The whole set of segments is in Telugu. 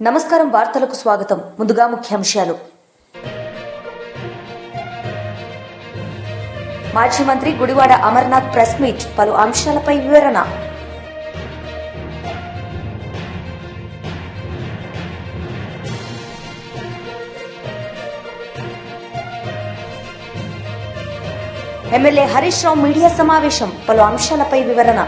నమస్కారం వార్తలకు స్వాగతం. ముందుగా ముఖ్యాంశాలు. మాజీ మంత్రి గుడివాడ అమర్నాథ్ ప్రెస్ మీట్, పలు అంశాలపై వివరణ. ఎమ్మెల్యే హరీష్ రావు మీడియా సమావేశం, పలు అంశాలపై వివరణ.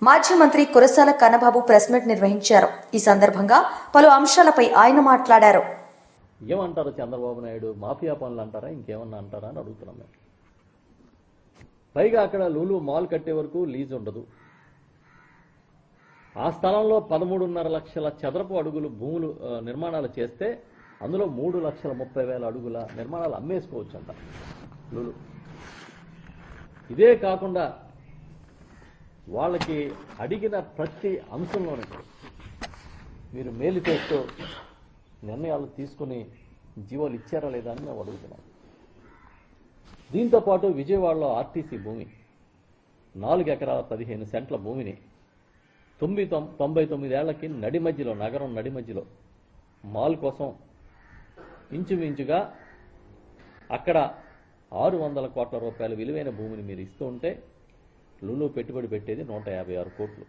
మాజీ మంత్రి కురసాల కన్నబాబు ప్రెస్ మీట్ నిర్వహించారు. ఈ సందర్భంగా పలు అంశాలపై ఆయన మాట్లాడారు. ఏమంటారు చంద్రబాబు నాయుడు, మాఫియా పనులు అంటారా, ఇంకేమన్నా అంటారా అని అడుగుతున్నాం మేము. పైగా అక్కడ లూలు మాల్ కట్టే వరకు లీజ్ ఉండదు. ఆ స్థలంలో 13.5 లక్షల చదరపు అడుగులు భూములు నిర్మాణాలు చేస్తే అందులో 3,30,000 అడుగుల నిర్మాణాలు అమ్మేసుకోవచ్చు అంట లూలు. ఇదే కాకుండా వాళ్ళకి అడిగిన ప్రతి అంశంలోనే మీరు మేలు చేస్తూ నిర్ణయాలు తీసుకుని జీవోలు ఇచ్చారా లేదా అని మేము అడుగుతున్నాం. దీంతోపాటు విజయవాడలో ఆర్టీసీ భూమి 4 ఎకరాల 15 సెంట్ల భూమిని 99 ఏళ్లకి నగరం నడి మధ్యలో మాల్ కోసం ఇంచుమించుగా అక్కడ 600 కోట్ల రూపాయల విలువైన భూమిని మీరు ఇస్తూ ఉంటే లూలు పెట్టుబడి పెట్టేది 156 కోట్లు.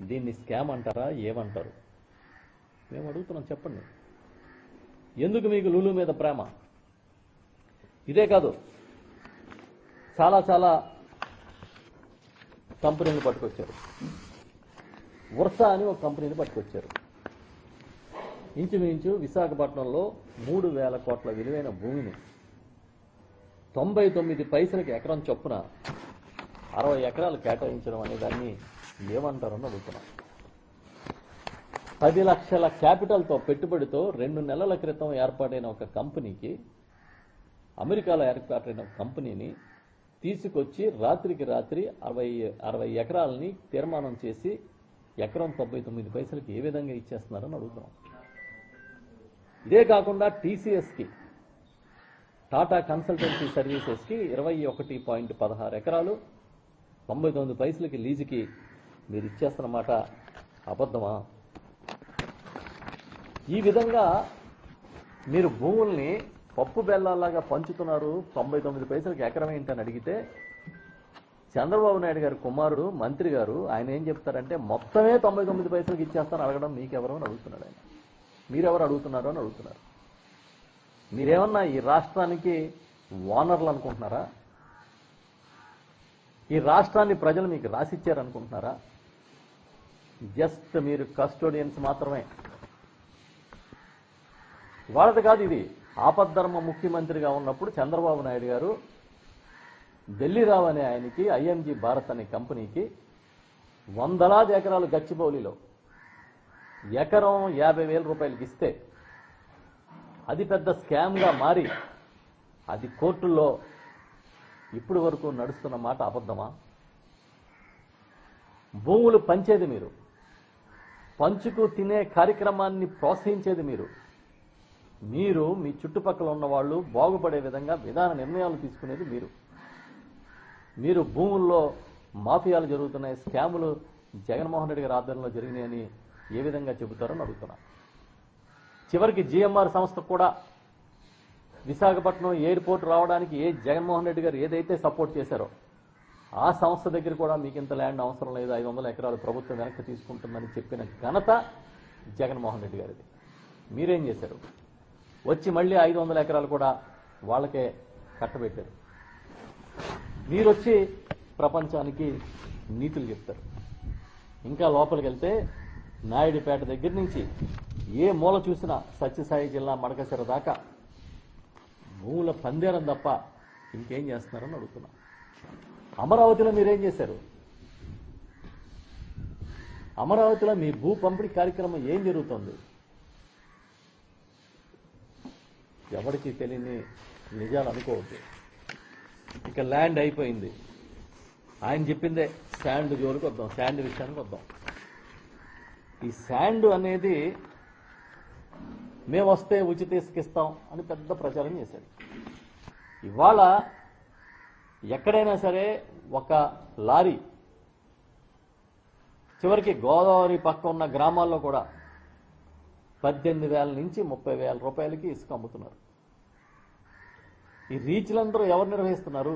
దీన్ని స్కామ్ అంటారా, ఏమంటారు మేము అడుగుతున్నాం, చెప్పండి. ఎందుకు మీకు లూలు మీద ప్రేమ? ఇదే కాదు, చాలా చాలా కంపెనీలు పట్టుకొచ్చారు. వర్సా అని ఒక కంపెనీని పట్టుకొచ్చారు. ఇంచుమించు విశాఖపట్నంలో 3,000 కోట్ల విలువైన భూమిని 99 పైసలకి ఎకరం చొప్పున 60 ఎకరాలు కేటాయించడం అనే దాన్ని ఏమంటారని అడుగుతున్నాం. 10 లక్షల క్యాపిటల్తో పెట్టుబడితో 2 నెలల క్రితం ఏర్పాటైన ఒక కంపెనీకి, అమెరికాలో ఏర్పాటైన కంపెనీని తీసుకొచ్చి రాత్రికి రాత్రి 60 ఎకరాలని తీర్మానం చేసి ఎకరం 99 పైసలకి ఏ విధంగా ఇచ్చేస్తున్నారని అడుగుతున్నాం. ఇదే కాకుండా టీసీఎస్కి, టాటా కన్సల్టెన్సీ సర్వీసెస్కి 21.16 ఎకరాలు 99 పైసలకి లీజుకి మీరు ఇచ్చేస్తున్నమాట అబద్ధమా? ఈ విధంగా మీరు భూముల్ని పప్పు బెల్లాలాగా పంచుతున్నారు. 99 పైసలకి ఎకరం ఏంటని అడిగితే చంద్రబాబు నాయుడు గారి కుమారుడు మంత్రి గారు ఆయన ఏం చెప్తారంటే మొత్తమే 99 పైసలకి ఇచ్చేస్తాను అడగడం మీకెవరో అని అడుగుతున్నాడు ఆయన. మీరెవరు అడుగుతున్నారు అని అడుగుతున్నారు. మీరేమన్నా ఈ రాష్ట్రానికి ఓనర్లు అనుకుంటున్నారా? ఈ రాష్ట్రాన్ని ప్రజలు మీకు రాసిచ్చారనుకుంటున్నారా? జస్ట్ మీరు కస్టోడియన్స్ మాత్రమే. వాళ్ళది కాదు ఇది. ఆపద్ధర్మ ముఖ్యమంత్రిగా ఉన్నప్పుడు చంద్రబాబు నాయుడు గారు ఢిల్లీరావు అనే ఆయనకి, ఐఎంజీ భారత్ అనే కంపెనీకి 100 ఎకరాలు గచ్చిబౌలిలో ఎకరం 50,000 రూపాయలకి ఇస్తే అది పెద్ద స్కామ్గా మారి అది కోర్టుల్లో ఇప్పుడు వరకు నడుస్తున్న మాట అబద్ధమా? భూములు పంచేది మీరు, పంచుకు తినే కార్యక్రమాన్ని ప్రోత్సహించేది మీరు. మీరు మీ చుట్టుపక్కల ఉన్న వాళ్ళు బాగుపడే విధంగా విధాన నిర్ణయాలు తీసుకునేది మీరు. మీరు భూముల్లో మాఫియాలు జరుగుతున్నాయి, స్కాములు జగన్మోహన్ రెడ్డి గారి ఆధ్వర్యంలో జరిగినాయని ఏ విధంగా చెబుతారని అడుగుతున్నా. చివరికి జిఎంఆర్ సంస్థ కూడా విశాఖపట్నం ఎయిర్పోర్ట్ రావడానికి జగన్మోహన్ రెడ్డి గారు ఏదైతే సపోర్ట్ చేశారో ఆ సంస్థ దగ్గర కూడా మీకు ఇంత ల్యాండ్ అవసరం లేదు, 500 ఎకరాలు ప్రభుత్వం వెనక్కి తీసుకుంటుందని చెప్పిన ఘనత జగన్మోహన్ రెడ్డి గారిది. మీరేం చేశారు? వచ్చి మళ్ళీ 500 ఎకరాలు కూడా వాళ్ళకే కట్టబెట్టారు. మీరొచ్చి ప్రపంచానికి నీతులు చెప్తారు. ఇంకా లోపలికి వెళ్తే నాయుడుపేట దగ్గర నుంచి ఏ మూల చూసినా సత్యసాయి జిల్లా మడకసిర దాకా భూముల పందేరం తప్ప ఇంకేం చేస్తున్నారని అడుగుతున్నా. అమరావతిలో మీరేం చేశారు? అమరావతిలో మీ భూ పంపిణీ కార్యక్రమం ఏం జరుగుతుంది? ఎవరికి తెలియని నిజాలు అనుకోవద్దు. ఇక ల్యాండ్ అయిపోయింది. ఆయన చెప్పిందే శాండ్ జోలికి వద్దాం, శాండ్ విషయానికి వద్దాం. ఈ శాండ్ అనేది మేము వస్తే ఉచిత ఇసుక ఇస్తాం అని పెద్ద ప్రచారం చేశారు. ఇవాళ ఎక్కడైనా సరే ఒక లారీ చివరికి గోదావరి పక్క ఉన్న గ్రామాల్లో కూడా 18,000 నుంచి 30,000 రూపాయలకి ఇసుక అమ్ముతున్నారు. ఈ రీచ్లందరూ ఎవరు నిర్వహిస్తున్నారు?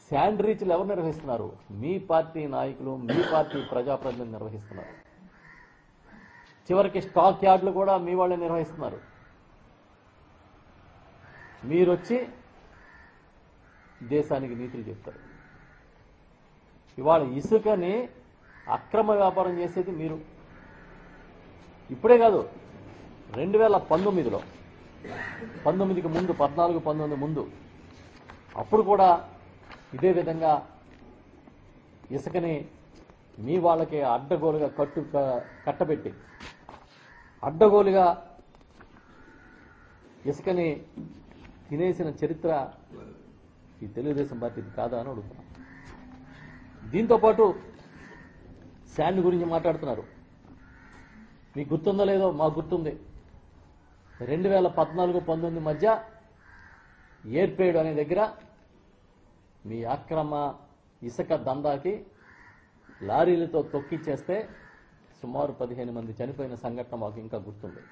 శాండ్ రీచ్లు ఎవరు నిర్వహిస్తున్నారు? మీ పార్టీ నాయకులు, మీ పార్టీ ప్రజాప్రతినిధులు నిర్వహిస్తున్నారు. చివరికి స్టాక్ యార్డులు కూడా మీ వాళ్ళే నిర్వహిస్తున్నారు. మీరొచ్చి దేశానికి నీతులు చెప్తారు. ఇవాళ ఇసుకని అక్రమ వ్యాపారం చేసేది మీరు. ఇప్పుడే కాదు, 2019లో 19కి ముందు 14-19 ముందు అప్పుడు కూడా ఇదే విధంగా ఇసుకని మీ వాళ్ళకి అడ్డగోలుగా కట్టబెట్టి అడ్డగోలుగా ఇసుకని తినేసిన చరిత్ర ఈ తెలుగుదేశం పార్టీది కాదా అని అడుగుతున్నాం. దీంతోపాటు శాండ్ గురించి మాట్లాడుతున్నారు. మీకు గుర్తుందో లేదో, మాకు గుర్తుంది. 2014-19 మధ్య ఏర్పేడు అనే దగ్గర మీ అక్రమ ఇసుక దందాకి లారీలతో తొక్కిచ్చేస్తే సుమారు 15 మంది చనిపోయిన సంఘటన మాకు ఇంకా గుర్తుంది.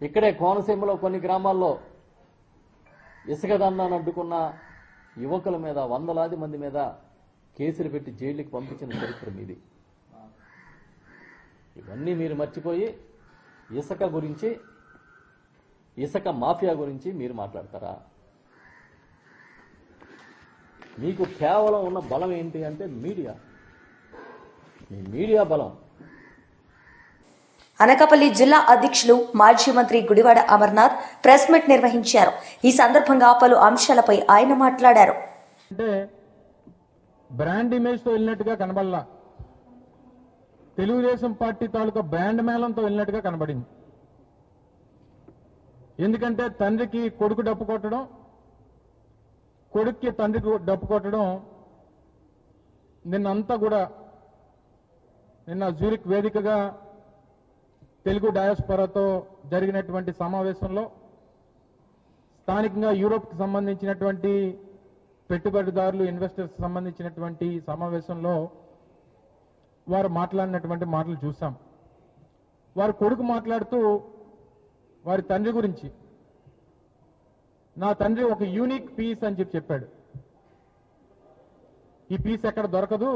ఇక్కడే కోనసీమలో కొన్ని గ్రామాల్లో ఇసుక దందాన్ని అడ్డుకున్న యువకుల మీద, వందలాది మంది మీద కేసులు పెట్టి జైలుకి పంపించిన చరిత్ర మీది. ఇవన్నీ మీరు మర్చిపోయి ఇసుక గురించి, ఇసుక మాఫియా గురించి మీరు మాట్లాడతారా? మీకు కేవలం ఉన్న బలం ఏంటి అంటే మీడియా. మీ మీడియా బలం. అనకాపల్లి జిల్లా అధ్యక్షులు మాజీ మంత్రి గుడివాడ అమర్నాథ్ ప్రెస్ మీట్ నిర్వహించారు. ఈ సందర్భంగా పలు అంశాలపై ఆయన మాట్లాడారు. అంటే బ్రాండ్ ఇమేజ్తో వెళ్ళినట్టుగా కనబడలా, తెలుగుదేశం పార్టీ తాలూకా బ్రాండ్ మేళంతో వెళ్ళినట్టుగా కనబడింది. ఎందుకంటే తండ్రికి కొడుకు డప్పు కొట్టడం, కొడుక్కి తండ్రికి డప్పు కొట్టడం నిన్నంతా కూడా నిన్న జ్యూరిక్ వేదికగా తెలుగు డయాస్పోరాతో జరిగినటువంటి సమావేశంలో స్థానికంగా యూరోప్కి సంబంధించినటువంటి పెట్టుబడిదారులు, ఇన్వెస్టర్స్ సంబంధించినటువంటి సమావేశంలో వారు మాట్లాడినటువంటి మాటలు చూసాం. వారి కొడుకు మాట్లాడుతూ వారి తండ్రి గురించి, నా తండ్రి ఒక యూనిక్ పీస్ అని చెప్పాడు. ఈ పీస్ ఎక్కడ దొరకదు,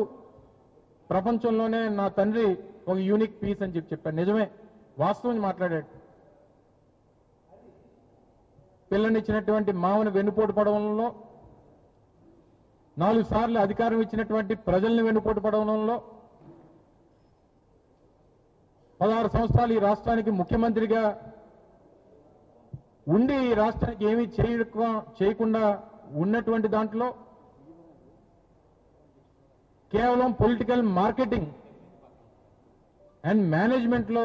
ప్రపంచంలోనే నా తండ్రి ఒక యూనిక్ పీస్ అని చెప్పాడు. నిజమే, వాస్తవం మాట్లాడాడు. పిల్లనిచ్చినటువంటి మామను వెన్నుపోటు పడడంలో, 4 సార్లు అధికారం ఇచ్చినటువంటి ప్రజల్ని వెన్నుపోటు పడడంలో, 16 సంవత్సరాలు ఈ రాష్ట్రానికి ముఖ్యమంత్రిగా ఉండి ఈ రాష్ట్రానికి ఏమీ చేయకుండా ఉన్నటువంటి దాంట్లో కేవలం పొలిటికల్ మార్కెటింగ్ అండ్ మేనేజ్మెంట్లో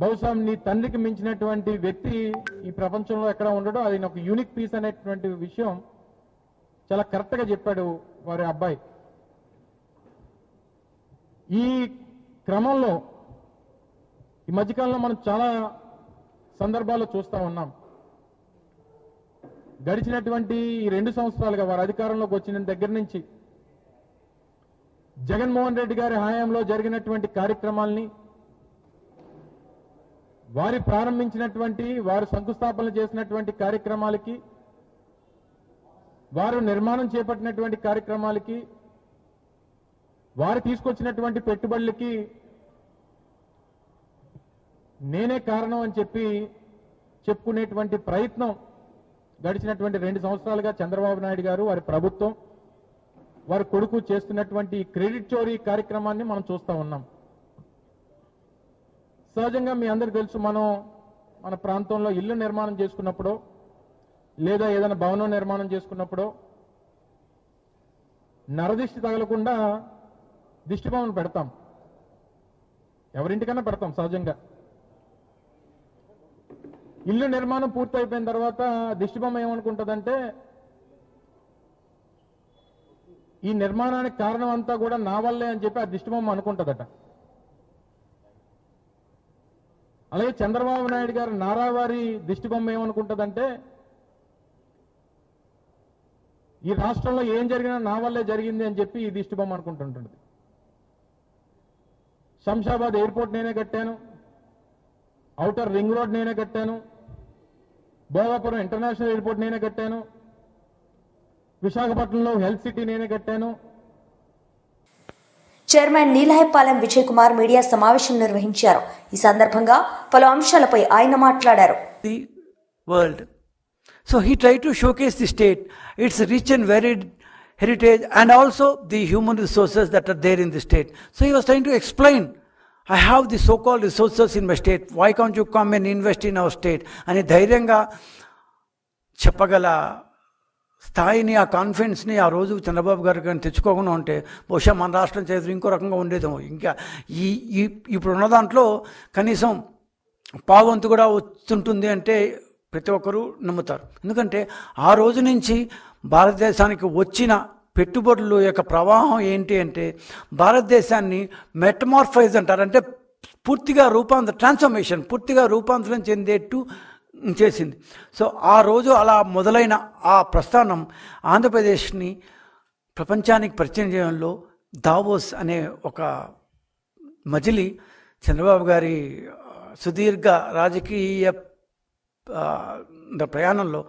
బహుశా నీ తండ్రికి మించినటువంటి వ్యక్తి ఈ ప్రపంచంలో ఎక్కడ ఉండడం, అది ఒక యూనిక్ పీస్ అనేటువంటి విషయం చాలా కరెక్ట్గా చెప్పాడు వారి అబ్బాయి. ఈ క్రమంలో ఈ మధ్యకాలంలో మనం చాలా సందర్భాల్లో చూస్తూ ఉన్నాం. గడిచినటువంటి ఈ 2 సంవత్సరాలుగా వారి అధికారంలోకి వచ్చిన దగ్గర నుంచి జగన్మోహన్ రెడ్డి గారి హయాంలో జరిగినటువంటి కార్యక్రమాల్ని, వారి ప్రారంభించినటువంటి, వారు శంకుస్థాపన చేసినటువంటి కార్యక్రమాలకి, వారు నిర్మాణం చేపట్టినటువంటి కార్యక్రమాలకి, వారు తీసుకొచ్చినటువంటి పెట్టుబడులకి నేనే కారణం అని చెప్పుకునేటువంటి ప్రయత్నం గడిచినటువంటి 2 సంవత్సరాలుగా చంద్రబాబు నాయుడు గారు, వారి ప్రభుత్వం, వారి కొడుకు చేస్తున్నటువంటి క్రెడిట్ చోరీ కార్యక్రమాన్ని మనం చూస్తూ ఉన్నాం. సహజంగా మీ అందరికీ తెలుసు, మనం మన ప్రాంతంలో ఇల్లు నిర్మాణం చేసుకున్నప్పుడు లేదా ఏదైనా భవనం నిర్మాణం చేసుకున్నప్పుడు నరదిష్టి తగలకుండా దిష్టి బొమ్మను పెడతాం. ఎవరింటికన్నా పెడతాం సహజంగా. ఇల్లు నిర్మాణం పూర్తయిపోయిన తర్వాత దిష్టి బొమ్మ ఏమనుకుంటుందంటే, ఈ నిర్మాణానికి కారణం అంతా కూడా నా వల్లే అని చెప్పి ఆ దిష్టి బొమ్మ అనుకుంటుందట. అలాగే చంద్రబాబు నాయుడు గారు నారావారి దిష్టి బొమ్మ ఏమనుకుంటుందంటే, ఈ రాష్ట్రంలో ఏం జరిగినా నా వల్లే జరిగింది అని చెప్పి ఈ దిష్టిబొమ్మ అనుకుంటుంటుంది. శంషాబాద్ ఎయిర్పోర్ట్ నేనే కట్టాను, ఔటర్ రింగ్ రోడ్ నేనే కట్టాను, భోగాపురం ఇంటర్నేషనల్ ఎయిర్పోర్ట్ నేనే కట్టాను, విశాఖపట్నంలో హెల్త్ సిటీ నేనే కట్టాను. చైర్మన్ నీలహెప్పాలెం విజయ్ కుమార్ మీడియా సమావేశం నిర్వహించారు. ఈ సందర్భంగా పలు అంశాలపై ఆయన మాట్లాడారు. The world. So he tried to showcase the state, its rich and varied heritage, and also the human resources that are there in the state. So he was trying to explain, I have the so-called resources in my state. Why can't you come and invest in our state? అని ధైర్యంగా చెప్పగల స్థాయిని, ఆ కాన్ఫిడెన్స్ని ఆ రోజు చంద్రబాబు గారు కానీ తెచ్చుకోకుండా ఉంటే బహుశా మన రాష్ట్రం చేతులు ఇంకో రకంగా ఉండేదేమో. ఇంకా ఇప్పుడున్న దాంట్లో కనీసం పావంతు కూడా వస్తుంటుంది అంటే ప్రతి ఒక్కరూ నమ్ముతారు. ఎందుకంటే ఆ రోజు నుంచి భారతదేశానికి వచ్చిన పెట్టుబడుల యొక్క ప్రవాహం ఏంటి అంటే భారతదేశాన్ని మెటమార్ఫైజ్ అంటారు, అంటే పూర్తిగా ట్రాన్స్ఫర్మేషన్ పూర్తిగా రూపాంతరం చెందేట్టు చేసింది. సో ఆ రోజు అలా మొదలైన ఆ ప్రస్థానం ఆంధ్రప్రదేశ్ని ప్రపంచానికి పరిచయం చేయడంలో దావోస్ అనే ఒక మజిలీ చంద్రబాబు గారి సుదీర్ఘ రాజకీయ ప్రయాణంలో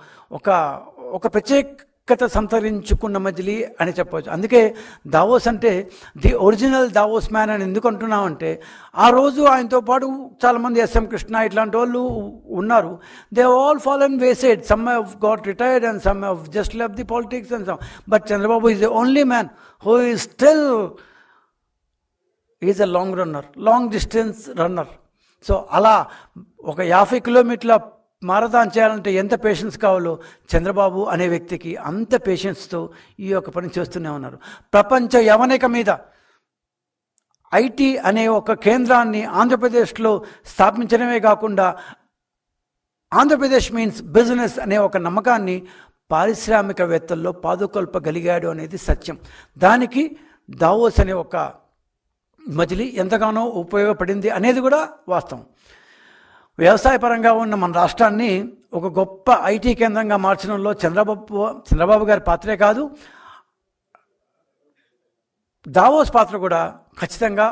ఒక ప్రత్యేకత సంతరించుకున్న మజిలీ అని చెప్పవచ్చు. అందుకే దావోస్ అంటే ది ఒరిజినల్ దావోస్ మ్యాన్ అని ఎందుకు అంటున్నామంటే ఆ రోజు ఆయనతో పాటు చాలామంది ఎస్ఎం కృష్ణ ఇట్లాంటి వాళ్ళు ఉన్నారు. They all fallen wayside, some have got retired and some have just left the politics and some, but Chandrababu is the only man who is still is a long distance runner. So అలా ఒక 50 కిలోమీటర్ల మారథాన్ చేయాలంటే ఎంత పేషెన్స్ కావాలో చంద్రబాబు అనే వ్యక్తికి అంత పేషెన్స్తో ఈ యొక్క పని చేస్తూనే ఉన్నారు. ప్రపంచ యవనిక మీద ఐటీ అనే ఒక కేంద్రాన్ని ఆంధ్రప్రదేశ్లో స్థాపించడమే కాకుండా ఆంధ్రప్రదేశ్ మీన్స్ బిజినెస్ అనే ఒక నమ్మకాన్ని పారిశ్రామికవేత్తల్లో పాదుకొల్పగలిగాడు అనేది సత్యం. దానికి దావోస్ అనే ఒక మజిలీ ఎంతగానో ఉపయోగపడింది అనేది కూడా వాస్తవం. వ్యవసాయపరంగా ఉన్న మన రాష్ట్రాన్ని ఒక గొప్ప ఐటీ కేంద్రంగా మార్చడంలో చంద్రబాబు గారి పాత్రే కాదు, దావోస్ పాత్ర కూడా ఖచ్చితంగా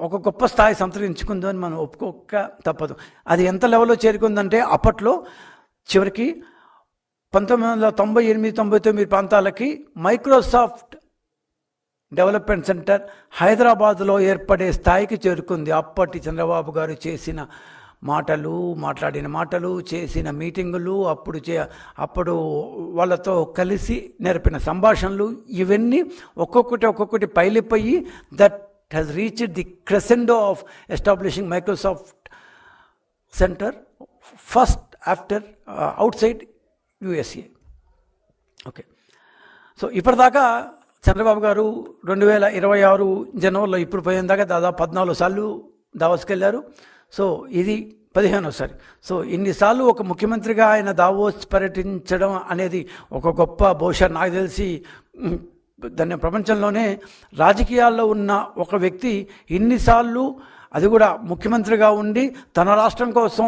ఒక గొప్ప స్థాయి సంతరించుకుందని మనం ఒప్పుకోక తప్పదు. అది ఎంత లెవెల్లో చేరుకుందంటే అప్పట్లో చివరికి 1998-99 ప్రాంతాలకి మైక్రోసాఫ్ట్ డెవలప్మెంట్ సెంటర్ హైదరాబాద్లో ఏర్పడే స్థాయికి చేరుకుంది. అప్పటి చంద్రబాబు గారు మాట్లాడిన మాటలు, చేసిన మీటింగులు, అప్పుడు వాళ్ళతో కలిసి నేర్పిన సంభాషణలు, ఇవన్నీ ఒక్కొక్కటి పైలిపోయి that has reached the crescendo of establishing Microsoft centre first after outside USA. Okay, so ఇప్పటిదాకా చంద్రబాబు గారు 2026 జనవరిలో ఇప్పుడు పోయేదాకా దాదాపు 14 సార్లు దావోస్కి వెళ్ళారు. సో ఇది 15వసారి. సో ఇన్నిసార్లు ఒక ముఖ్యమంత్రిగా ఆయన దావోస్ పర్యటించడం అనేది ఒక గొప్ప బహుశా నాకు తెలిసి దాన్ని ప్రపంచంలోనే రాజకీయాల్లో ఉన్న ఒక వ్యక్తి ఇన్నిసార్లు, అది కూడా ముఖ్యమంత్రిగా ఉండి తన రాష్ట్రం కోసం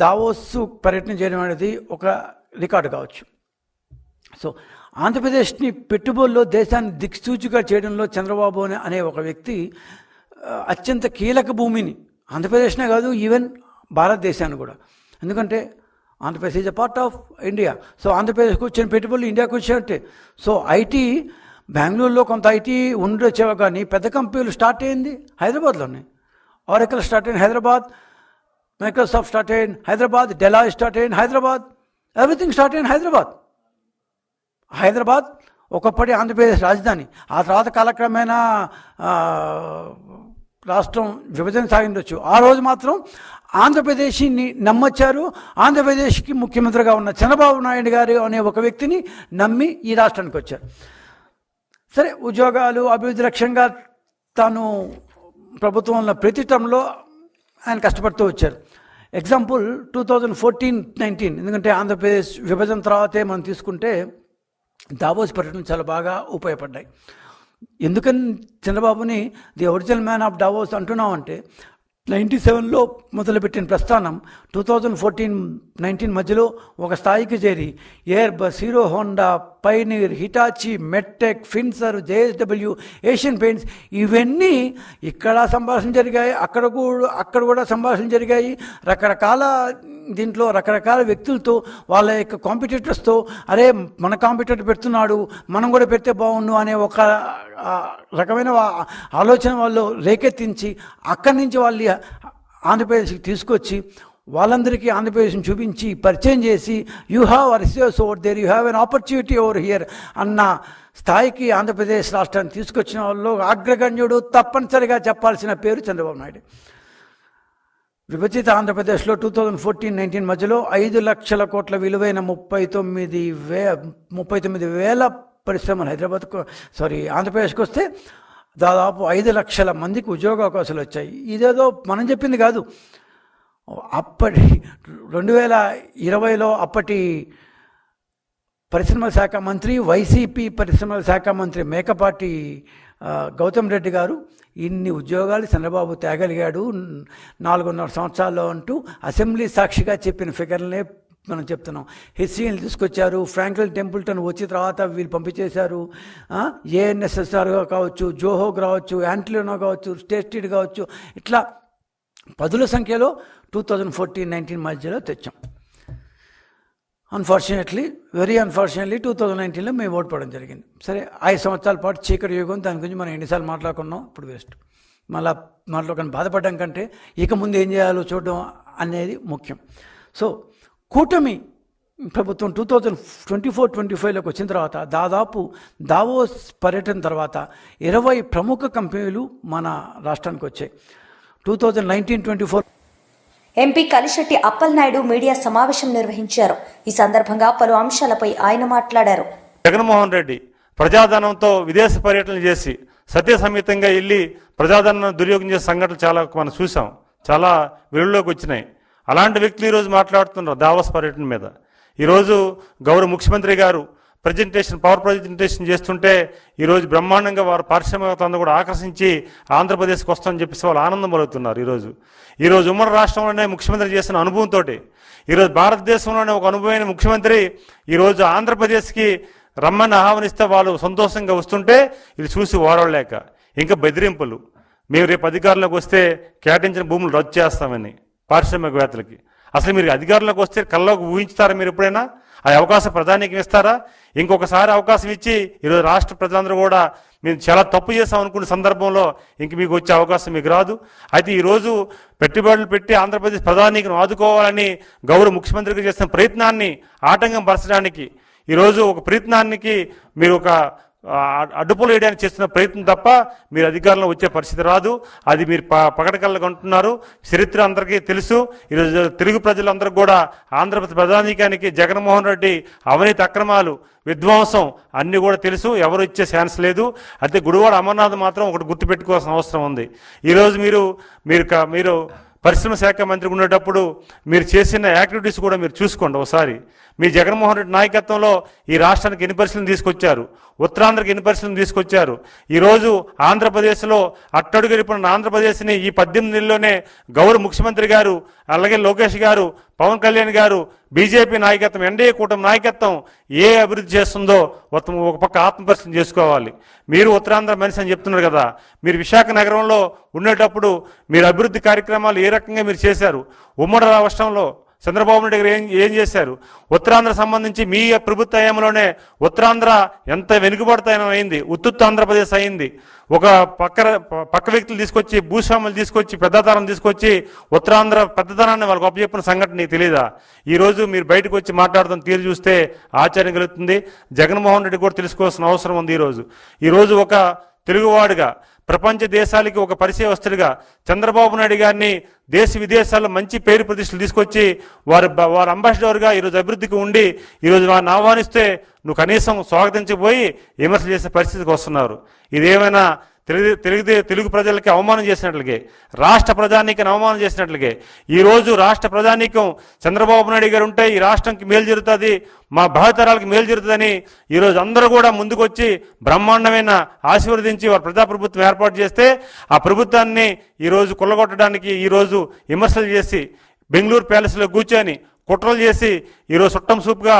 దావోస్ పర్యటన చేయడం అనేది ఒక రికార్డు కావచ్చు. సో ఆంధ్రప్రదేశ్ని పెట్టుబడుల్లో దేశాన్ని దిక్సూచిగా చేయడంలో చంద్రబాబు అనే ఒక వ్యక్తి అత్యంత కీలక భూమిని, ఆంధ్రప్రదేశ్నే కాదు ఈవెన్ భారతదేశాన్ని కూడా, ఎందుకంటే Andhra Pradesh is a part of India. So ఆంధ్రప్రదేశ్కి వచ్చిన పెట్టుబడులు ఇండియాకి వచ్చేటట్టే. సో ఐటీ బెంగళూరులో కొంత ఐటీ ఉండొచ్చేవా, కానీ పెద్ద కంపెనీలు స్టార్ట్ అయింది హైదరాబాద్లోనే. ఆరకల్ స్టార్ట్ అయిన హైదరాబాద్, మైక్రోసాఫ్ట్ స్టార్ట్ అయిన హైదరాబాద్, డెలాయ్ స్టార్ట్ అయిన హైదరాబాద్, ఎవ్రీథింగ్ స్టార్ట్ అయిన హైదరాబాద్ ఒకప్పటి ఆంధ్రప్రదేశ్ రాజధాని. ఆ తర్వాత కాలక్రమేణా రాష్ట్రం విభజన సాగించవచ్చు. ఆ రోజు మాత్రం ఆంధ్రప్రదేశ్ని నమ్మొచ్చారు. ఆంధ్రప్రదేశ్కి ముఖ్యమంత్రిగా ఉన్న చంద్రబాబు నాయుడు గారు అనే ఒక వ్యక్తిని నమ్మి ఈ రాష్ట్రానికి వచ్చారు. సరే, ఉద్యోగాలు, అభివృద్ధి లక్ష్యంగా తాను ప్రభుత్వంలో ప్రతి టర్మ్లో ఆయన కష్టపడుతూ వచ్చారు. ఎగ్జాంపుల్ 2014-19, ఎందుకంటే ఆంధ్రప్రదేశ్ విభజన తర్వాతే మనం తీసుకుంటే దావోస్ పర్యటన చాలా బాగా ఉపయోగపడ్డాయి. ఎందుకని చంద్రబాబుని the original man of Davos అంటున్నామంటే 97లో మొదలుపెట్టిన ప్రస్థానం 2014-19 మధ్యలో ఒక స్థాయికి చేరి Airbus, Hero Honda, Pioneer, Hitachi, మెట్టెక్, ఫిన్సర్, జేఎస్డబ్ల్యూ, ఏషియన్ పెయింట్స్ ఇవన్నీ ఇక్కడ సంభాషణ జరిగాయి, అక్కడ కూడా సంభాషణ జరిగాయి. రకరకాల దీంట్లో రకరకాల వ్యక్తులతో వాళ్ళ యొక్క కాంపిటీటర్స్తో అరే మన కాంపిటీటర్ పెడుతున్నాడు మనం కూడా పెడితే బాగుండు అనే ఒక రకమైన ఆలోచన వాళ్ళు రేకెత్తించి అక్కడి నుంచి వాళ్ళు ఆంధ్రప్రదేశ్కి తీసుకొచ్చి వాళ్ళందరికీ ఆంధ్రప్రదేశ్ని చూపించి పరిచయం చేసి you have a resource over there, you have an opportunity over here అన్న స్థాయికి ఆంధ్రప్రదేశ్ రాష్ట్రాన్ని తీసుకొచ్చిన వాళ్ళు అగ్రగణ్యుడు. తప్పనిసరిగా చెప్పాల్సిన పేరు చంద్రబాబు నాయుడు. విభజిత ఆంధ్రప్రదేశ్లో 2014-19 మధ్యలో 5 లక్షల కోట్ల విలువైన 39,000 పరిశ్రమలు ఆంధ్రప్రదేశ్కి వస్తే దాదాపు 5 లక్షల మందికి ఉద్యోగ అవకాశాలు వచ్చాయి. ఇదేదో మనం చెప్పింది కాదు. అప్పటి 2020లో అప్పటి పరిశ్రమల శాఖ మంత్రి, వైసీపీ పరిశ్రమల శాఖ మంత్రి మేకపాటి గౌతమ్ రెడ్డి గారు ఇన్ని ఉద్యోగాలు చంద్రబాబు తేగలిగాడు 4.5 సంవత్సరాల్లో అంటూ అసెంబ్లీ సాక్షిగా చెప్పిన ఫిగర్లనే మనం చెప్తున్నాం. హిస్టరీని తీసుకొచ్చారు. ఫ్రాంక్లిన్ టెంపుల్టన్ వచ్చిన తర్వాత వీళ్ళు పంపించేశారు. ఏఎన్ఎస్ఎస్ఆర్ కావచ్చు, జోహో కావచ్చు, యాంటిలినో కావచ్చు, స్టేట్ కావచ్చు, ఇట్లా పదుల సంఖ్యలో 2014-19 మధ్యలో తెచ్చాం. వెరీ అన్ఫార్చునేట్లీ 2019లో మేము ఓడిపోవడం జరిగింది. సరే 5 సంవత్సరాల పాటు చీకటి యుగం, దాని గురించి మనం ఎన్నిసార్లు మాట్లాడుకున్నాం, ఇప్పుడు వేస్ట్. మళ్ళీ మాట్లాడుకొని బాధపడడం కంటే ఇక ముందు ఏం చేయాలో చూడడం అనేది ముఖ్యం. సో కూటమి ప్రభుత్వం 2024-25లోకి వచ్చిన తర్వాత దాదాపు దావోస్ పర్యటన తర్వాత 20 ప్రముఖ కంపెనీలు మన రాష్ట్రానికి వచ్చాయి. 2019-24 ఎంపీ కలిశెట్టి అప్పలనాయుడు మీడియా సమావేశం నిర్వహించారు. ఈ సందర్భంగా పలు అంశాలపై ఆయన మాట్లాడారు. జగన్మోహన్ రెడ్డి ప్రజాధనంతో విదేశ పర్యటనలు చేసి సత్యసమేతంగా వెళ్ళి ప్రజాధనాన్ని దుర్యోగం చేసే సంఘటనలు చాలా మనం చూసాం, చాలా వెలుగులోకి వచ్చినాయి. అలాంటి వ్యక్తులు ఈరోజు మాట్లాడుతున్నారు దావోస్ పర్యటన మీద. ఈరోజు గౌరవ ముఖ్యమంత్రి గారు పవర్ ప్రజెంటేషన్ చేస్తుంటే ఈరోజు బ్రహ్మాండంగా వారు పారిశ్రామికవేత్తలందరూ కూడా ఆకర్షించి ఆంధ్రప్రదేశ్కి వస్తామని చెప్పేసి వాళ్ళు ఆనందం పలుకుతున్నారు. ఈరోజు ఉమ్మడి రాష్ట్రంలోనే ముఖ్యమంత్రి చేసిన అనుభవంతో ఈరోజు భారతదేశంలోనే ఒక అనుభవమైన ముఖ్యమంత్రి ఈరోజు ఆంధ్రప్రదేశ్కి రమ్మని ఆహ్వానిస్తే వాళ్ళు సంతోషంగా వస్తుంటే ఇది చూసి ఓడలేక ఇంకా బెదిరింపులు, మేము రేపు అధికారంలోకి వస్తే కేటాయించిన భూములు రద్దు చేస్తామని పారిశ్రామికవేత్తలకి. అసలు మీరు అధికారంలోకి వస్తే కల్లోకి ఊహించుతారా? మీరు ఎప్పుడైనా ఆ అవకాశం ప్రధానికి ఇస్తారా? ఇంకొకసారి అవకాశం ఇచ్చి ఈరోజు రాష్ట్ర ప్రజలందరూ కూడా మేము చాలా తప్పు చేస్తాం అనుకునే సందర్భంలో ఇంక మీకు వచ్చే అవకాశం మీకు రాదు. అయితే ఈరోజు పెట్టుబడులు పెట్టి ఆంధ్రప్రదేశ్ ప్రధానికి ఆదుకోవాలని గౌరవ ముఖ్యమంత్రికి చేసిన ప్రయత్నాన్ని ఆటంకం పరచడానికి ఈరోజు ఒక ప్రయత్నానికి మీరు ఒక అడ్డుపులు వేయడానికి చేస్తున్న ప్రయత్నం తప్ప మీరు అధికారంలో వచ్చే పరిస్థితి రాదు. అది మీరు పకడకల్లా ఉంటున్నారు. చరిత్ర అందరికీ తెలుసు. ఈరోజు తెలుగు ప్రజలందరికీ కూడా ఆంధ్రప్రదేశ్ ప్రధానికానికి జగన్మోహన్ రెడ్డి అవినీతి అక్రమాలు, విధ్వంసం అన్నీ కూడా తెలుసు. ఎవరు ఇచ్చే ఛాన్స్ లేదు. అయితే గుడివాడ అమర్నాథ్ మాత్రం ఒకటి గుర్తుపెట్టుకోవాల్సిన అవసరం ఉంది. ఈరోజు మీరు పరిశ్రమ శాఖ మంత్రి ఉండేటప్పుడు మీరు చేసిన యాక్టివిటీస్ కూడా మీరు చూసుకోండి ఒకసారి. మీ జగన్మోహన్ రెడ్డి నాయకత్వంలో ఈ రాష్ట్రానికి ఎన్ని పరిశ్రమలు తీసుకొచ్చారు, ఉత్తరాంధ్రకి ఎన్ని పరిశ్రమలు తీసుకొచ్చారు. ఈరోజు ఆంధ్రప్రదేశ్లో అట్టడుగెరిపిన ఆంధ్రప్రదేశ్ని ఈ 18 నెలల్లోనే గౌరవ ముఖ్యమంత్రి గారు, అలాగే లోకేష్ గారు, పవన్ కళ్యాణ్ గారు, బీజేపీ నాయకత్వం, ఎన్డీఏ కూటమి నాయకత్వం ఏ అభివృద్ధి చేస్తుందో ఒక పక్క ఆత్మపరిశీలన చేసుకోవాలి. మీరు ఉత్తరాంధ్ర మనిషి అని చెప్తున్నారు కదా, మీరు విశాఖ నగరంలో ఉండేటప్పుడు మీరు అభివృద్ధి కార్యక్రమాలు ఏ రకంగా మీరు చేశారు? ఉమ్మడి రాష్ట్రంలో చంద్రబాబు నాయుడు గారు ఏం చేశారు? ఉత్తరాంధ్ర సంబంధించి మీ ప్రభుత్వ హయాంలోనే ఉత్తరాంధ్ర ఎంత వెనుకబడతాయని అయింది, ఉత్తుత్త ఆంధ్రప్రదేశ్ అయింది. ఒక పక్క వ్యక్తులు తీసుకొచ్చి, భూస్వాములు తీసుకొచ్చి, పెద్దతనం తీసుకొచ్చి ఉత్తరాంధ్ర పెద్దతనాన్ని వాళ్ళకి అప్పచెప్పిన సంఘటన నీకు తెలియదా? ఈరోజు మీరు బయటకు వచ్చి మాట్లాడుతున్న తీరు చూస్తే ఆశ్చర్యం కలుగుతుంది. జగన్మోహన్ రెడ్డి కూడా తెలుసుకోవాల్సిన అవసరం ఉంది. ఈరోజు ఒక తెలుగువాడుగా, ప్రపంచ దేశాలకి ఒక పరిచయస్తుడిగా చంద్రబాబు నాయుడు గారిని దేశ విదేశాల్లో మంచి పేరు ప్రతిష్టలు తీసుకొచ్చి వారి అంబాసిడర్గా ఈరోజు అభివృద్ధికి ఉండి ఈరోజు వారిని ఆహ్వానిస్తే నువ్వు కనీసం స్వాగతించబోయి విమర్శ చేసే పరిస్థితికి వస్తున్నారు. ఇదేమైనా తెలుగు ప్రజలకి అవమానం చేసినట్లుగే, రాష్ట్ర ప్రజానీకం అవమానం చేసినట్లుగే ఈరోజు రాష్ట్ర ప్రజానీకం చంద్రబాబు నాయుడు గారు ఉంటే ఈ రాష్ట్రంకి మేలు జరుగుతుంది, మా భావితరాలకు మేలు జరుగుతుందని ఈరోజు అందరూ కూడా ముందుకొచ్చి బ్రహ్మాండమైన ఆశీర్వదించి వారు ప్రజాప్రభుత్వం ఏర్పాటు చేస్తే ఆ ప్రభుత్వాన్ని ఈరోజు కొల్లగొట్టడానికి ఈరోజు విమర్శలు చేసి బెంగళూరు ప్యాలెస్లో కూర్చొని కుట్రలు చేసి ఈరోజు చుట్టం సూపుగా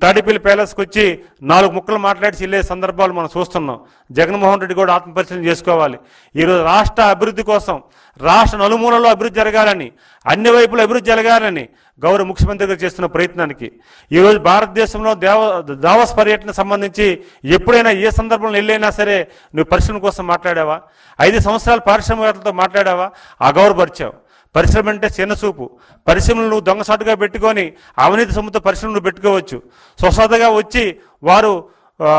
తాడేపల్లి ప్యాలెస్కి వచ్చి 4 ముక్కలు మాట్లాడి చెల్లే సందర్భాలు మనం చూస్తున్నాం. జగన్మోహన్ రెడ్డి కూడా ఆత్మపరిశీలన చేసుకోవాలి. ఈరోజు రాష్ట్ర అభివృద్ధి కోసం, రాష్ట్ర నలుమూలలో అభివృద్ధి జరగాలని, అన్ని వైపులు అభివృద్ధి జరగాలని గౌరవ ముఖ్యమంత్రి గారు చేస్తున్న ప్రయత్నానికి ఈరోజు భారతదేశంలో దావోస్ పర్యటన సంబంధించి ఎప్పుడైనా ఏ సందర్భంలో వెళ్ళైనా సరే నువ్వు పరిశ్రమ కోసం మాట్లాడావా? 5 సంవత్సరాలు పారిశ్రామికవేత్తలతో మాట్లాడావా? అగౌరవపరిచావు. పరిశ్రమ అంటే చిన్న చూపు. పరిశ్రమలు నువ్వు దొంగసాటుగా పెట్టుకొని అవినీతి సొమ్ముతో పరిశ్రమలు పెట్టుకోవచ్చు. స్వచ్ఛతగా వచ్చి వారు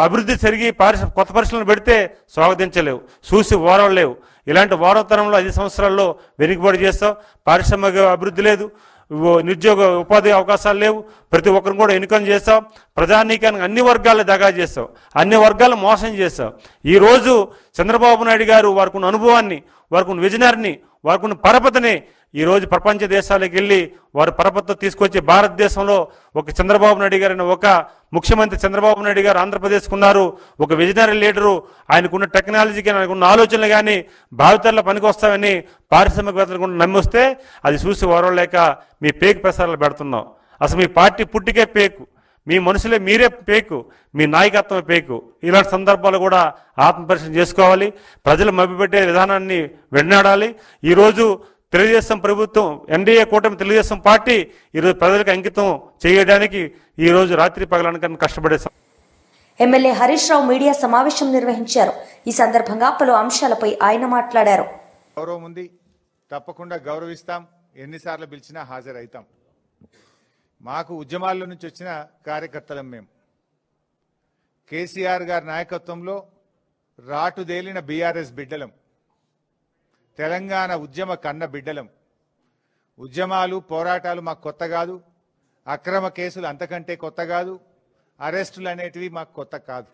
అభివృద్ధి జరిగి కొత్త పరిశ్రమలు పెడితే స్వాగతించలేవు, చూసి ఓరవలేవు. ఇలాంటి వారోత్తరంలో 5 సంవత్సరాల్లో వెనుకబడి చేస్తావు. పారిశ్రామిక అభివృద్ధి లేదు, నిరుద్యోగ ఉపాధి అవకాశాలు లేవు. ప్రతి ఒక్కరిని కూడా ఎన్నికలు చేస్తావు. ప్రజానీకానికి అన్ని వర్గాలు దగా చేస్తావు, అన్ని వర్గాలు మోసం చేస్తావు. ఈరోజు చంద్రబాబు నాయుడు గారు వారికి ఉన్న అనుభవాన్ని, వారికి ఉన్న విజనరీని, వారికి ఉన్న పరపతిని ఈరోజు ప్రపంచ దేశాలకు వెళ్ళి వారు పరపతితో తీసుకొచ్చి భారతదేశంలో ఒక చంద్రబాబు నాయుడు గారు ఒక ముఖ్యమంత్రి చంద్రబాబు నాయుడు గారు ఆంధ్రప్రదేశ్కు ఉన్నారు. ఒక విజనరీ లీడరు, ఆయనకున్న టెక్నాలజీకి, ఆయనకున్న ఆలోచనలు కానీ భావితరాల్లో పనికి వస్తామని పారిశ్రామికవేత్తలు కూడా నమ్మొస్తే అది చూసి ఓరవలేక మీ పేకు ప్రసారాలు పెడుతున్నాం. అసలు మీ పార్టీ పుట్టికే పేకు, మీ మనుషులే మీరే పేకు, మీ నాయకత్వం పేకు. ఇలాంటి సందర్భాలు కూడా ఆత్మపరిశీలన చేసుకోవాలి. ప్రజలు మభ్యపెట్టే విధానాన్ని వెన్నాడాలి. ఈరోజు తెలుగుదేశం ప్రభుత్వం, ఎన్డీఏ కూటమి తెలుగుదేశం పార్టీ ఈరోజు ప్రజలకు అంకితం చేయడానికి ఈరోజు రాత్రి పగలనకన్నా కష్టపడే ఎమ్మెల్యే హరీష్ రావు మీడియా సమావేశం నిర్వహించారు. ఈ సందర్భంగా పలు అంశాలపై ఆయన మాట్లాడారు. గౌరవం ఉంది, తప్పకుండా గౌరవిస్తాం, ఎన్నిసార్లు పిలిచినా హాజరవుతాం. మాకు ఉద్యమాల్లో నుంచి వచ్చిన కార్యకర్తలం మేము. కేసీఆర్ గారి నాయకత్వంలో రాటుదేలిన బీఆర్ఎస్ బిడ్డలం, తెలంగాణ ఉద్యమ కన్న బిడ్డలం. ఉద్యమాలు, పోరాటాలు మాకు కొత్త కాదు, అక్రమ కేసులు అంతకంటే కొత్త కాదు, అరెస్టులు అనేటివి మాకు కొత్త కాదు.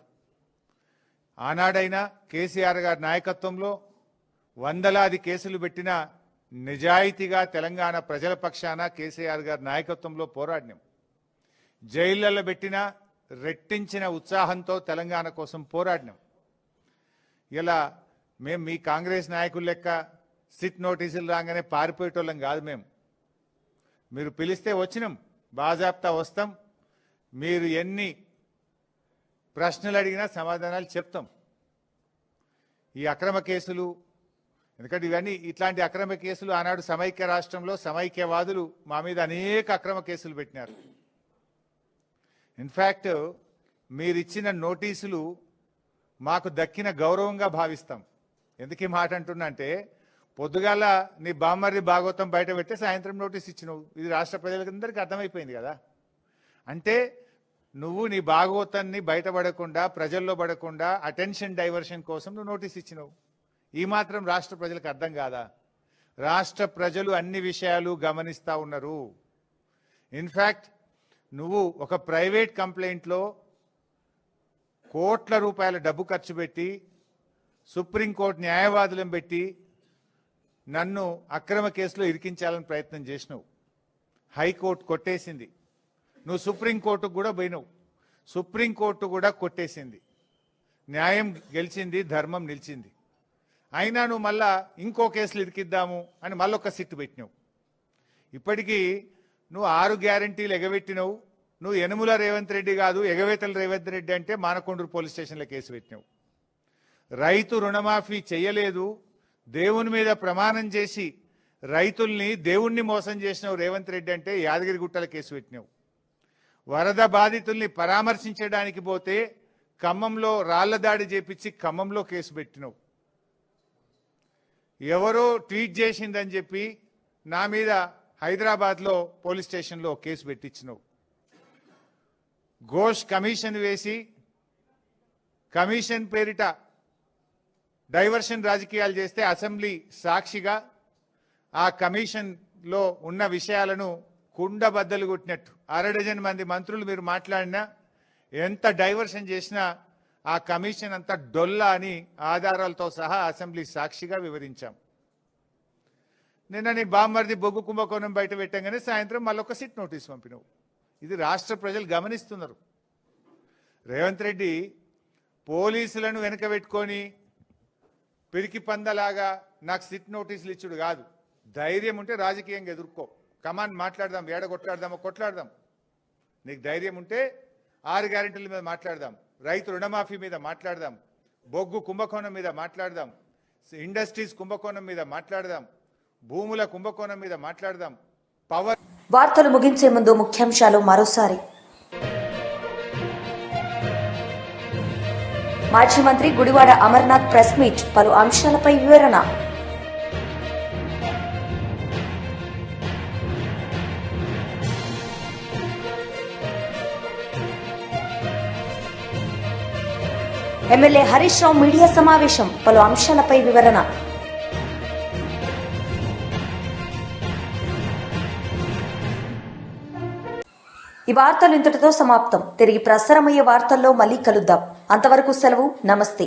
ఆనాడైనా కేసీఆర్ గారి నాయకత్వంలో వందలాది కేసులు పెట్టిన నిజాయితీగా తెలంగాణ ప్రజల పక్షాన కేసీఆర్ గారి నాయకత్వంలో పోరాడినాం. జైళ్లలో పెట్టిన రెట్టించిన ఉత్సాహంతో తెలంగాణ కోసం పోరాడినాం. ఇలా మేము మీ కాంగ్రెస్ నాయకుల లెక్క సిట్ నోటీసులు రాగానే పారిపోయేటోళ్ళం కాదు. మీరు పిలిస్తే వచ్చినాం, బాజాప్తా వస్తాం. మీరు ఎన్ని ప్రశ్నలు అడిగినా సమాధానాలు చెప్తాం. ఈ అక్రమ కేసులు, ఎందుకంటే ఇవన్నీ ఇట్లాంటి అక్రమ కేసులు ఆనాడు సమైక్య రాష్ట్రంలో సమైక్యవాదులు మా మీద అనేక అక్రమ కేసులు పెట్టినారు. ఇన్ఫ్యాక్ట్ మీరిచ్చిన నోటీసులు మాకు దక్కిన గౌరవంగా భావిస్తాం. ఎందుకు ఈ మాట అంటున్నా అంటే, పొద్దుగాల నీ బామ్మర్రి భాగవతం బయట పెడితే సాయంత్రం నోటీస్ ఇచ్చినావు. ఇది రాష్ట్ర ప్రజలందరికీ అర్థమైపోయింది కదా. అంటే నువ్వు నీ భాగవతాన్ని బయటపడకుండా, ప్రజల్లో పడకుండా అటెన్షన్ డైవర్షన్ కోసం నువ్వు నోటీస్ ఇచ్చినావు. ఈ మాత్రం రాష్ట్ర ప్రజలకు అర్థం కాదా? రాష్ట్ర ప్రజలు అన్ని విషయాలు గమనిస్తూ ఉన్నారు. ఇన్ఫ్యాక్ట్ నువ్వు ఒక ప్రైవేట్ కంప్లైంట్లో కోట్ల రూపాయల డబ్బు ఖర్చు పెట్టి సుప్రీంకోర్టు న్యాయవాదులను పెట్టి నన్ను అక్రమ కేసులో ఇరికించాలని ప్రయత్నం చేసినావు. హైకోర్టు కొట్టేసింది. నువ్వు సుప్రీంకోర్టుకు కూడా పోయినావు, సుప్రీంకోర్టు కూడా కొట్టేసింది. న్యాయం గెలిచింది, ధర్మం నిలిచింది. అయినా నువ్వు మళ్ళా ఇంకో కేసులు ఇరికిద్దాము అని మళ్ళొక సిట్టు పెట్టినావు. ఇప్పటికీ నువ్వు 6 గ్యారంటీలు ఎగబెట్టినావు. నువ్వు యనుమల రేవంత్ రెడ్డి కాదు, ఎగవేతల రేవంత్ రెడ్డి అంటే మానకొండూరు పోలీస్ స్టేషన్లో కేసు పెట్టినావు. రైతు రుణమాఫీ చేయలేదు, దేవుని మీద ప్రమాణం చేసి రైతుల్ని దేవుణ్ణి మోసం చేసినావు రేవంత్ రెడ్డి అంటే యాదగిరిగుట్టల కేసు పెట్టినావు. వరద బాధితుల్ని పరామర్శించడానికి పోతే ఖమ్మంలో రాళ్ల దాడి చేపించి ఖమ్మంలో కేసు పెట్టినావు. ఎవరో ట్వీట్ చేసిందని చెప్పి నా మీద హైదరాబాద్లో పోలీస్ స్టేషన్లో కేసు పెట్టించినావు. ఘోష్ కమిషన్ వేసి కమిషన్ పేరిట డైవర్షన్ రాజకీయాలు చేస్తే అసెంబ్లీ సాక్షిగా ఆ కమిషన్లో ఉన్న విషయాలను కుండబద్దలు కొట్టినట్టు 6 డజన్ మంది మంత్రులు మీరు మాట్లాడినా, ఎంత డైవర్షన్ చేసినా ఆ కమిషన్ అంతా డొల్లా అని ఆధారాలతో సహా అసెంబ్లీ సాక్షిగా వివరించాం. నిన్న నీ బామ్మర్ది బొగ్గు కుంభకోణం బయట పెట్టంగానే సాయంత్రం మళ్ళొక సిట్ నోటీస్ పంపినావు. ఇది రాష్ట్ర ప్రజలు గమనిస్తున్నారు. రేవంత్ రెడ్డి పోలీసులను వెనక పెట్టుకొని పిరికి పందలాగా నాకు సిట్ నోటీసులు ఇచ్చుడు కాదు. ధైర్యం ఉంటే రాజకీయంగా ఎదుర్కో. కమాన్ మాట్లాడదాం, ఏడ కొట్లాడదామో కొట్లాడదాం. నీకు ధైర్యం ఉంటే 6 గ్యారెంటీల మీద మాట్లాడదాం, రైతు రుణమాఫీ మీద మాట్లాడదాం, బొగ్గు కుంభకోణం మీద మాట్లాడదాం, ఇండస్ట్రీస్ కుంభకోణం మీద మాట్లాడదాం, భూముల కుంభకోణం మీద మాట్లాడదాం. పవర్ వార్తలు ముగించే ముందు ముఖ్యాంశాలు మరోసారి. మాజీ మంత్రి గుడివాడ అమర్నాథ్ ప్రెస్ మీట్, పలు అంశాలపై వివరణ. ఎమ్మెల్యే హరీష్ రావు మీడియా సమావేశం, పలు అంశాలపై వివరణ. ఈ వార్తలు ఇంతటితో సమాప్తం. తిరిగి ప్రసారమయ్యే వార్తల్లో మళ్ళీ కలుద్దాం. అంతవరకు సెలవు. నమస్తే.